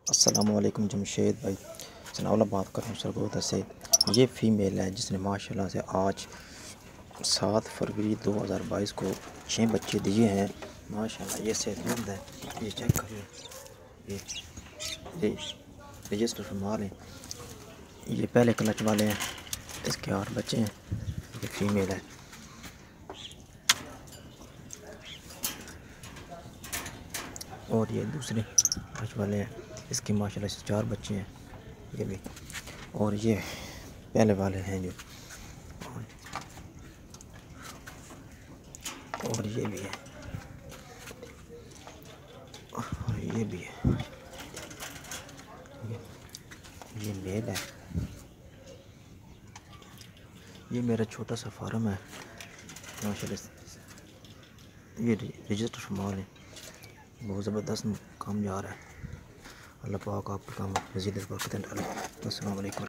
अस्सलामुअलैकुम जमशेद भाई। सनाउल्ला बात कर रहा हूँ सरगोदा से। ये फ़ीमेल है जिसने माशाल्लाह से आज 7 फरवरी 2022 को 6 बच्चे दिए हैं। माशाल्लाह ये सेहतमंद है। ये चेक कर लो, ये रजिस्टर फरमाल है। ये पहले क्लच वाले हैं, इसके 8 बच्चे हैं। ये फ़ीमेल है। और ये दूसरे क्लच वाले हैं, इसके माशाल्लाह से 4 बच्चे हैं। ये भी, और ये पहले वाले हैं जो, और ये भी है, और ये भी है। ये मेल है। ये मेरा छोटा सा फार्म है माशाल्लाह। ये रजिस्टर फरमाल है, बहुत ज़बरदस्त काम जा रहा है। अल्लाह पाक आपके काम मज़ीद बरकत डाले। अस्सलाम वालेकुम।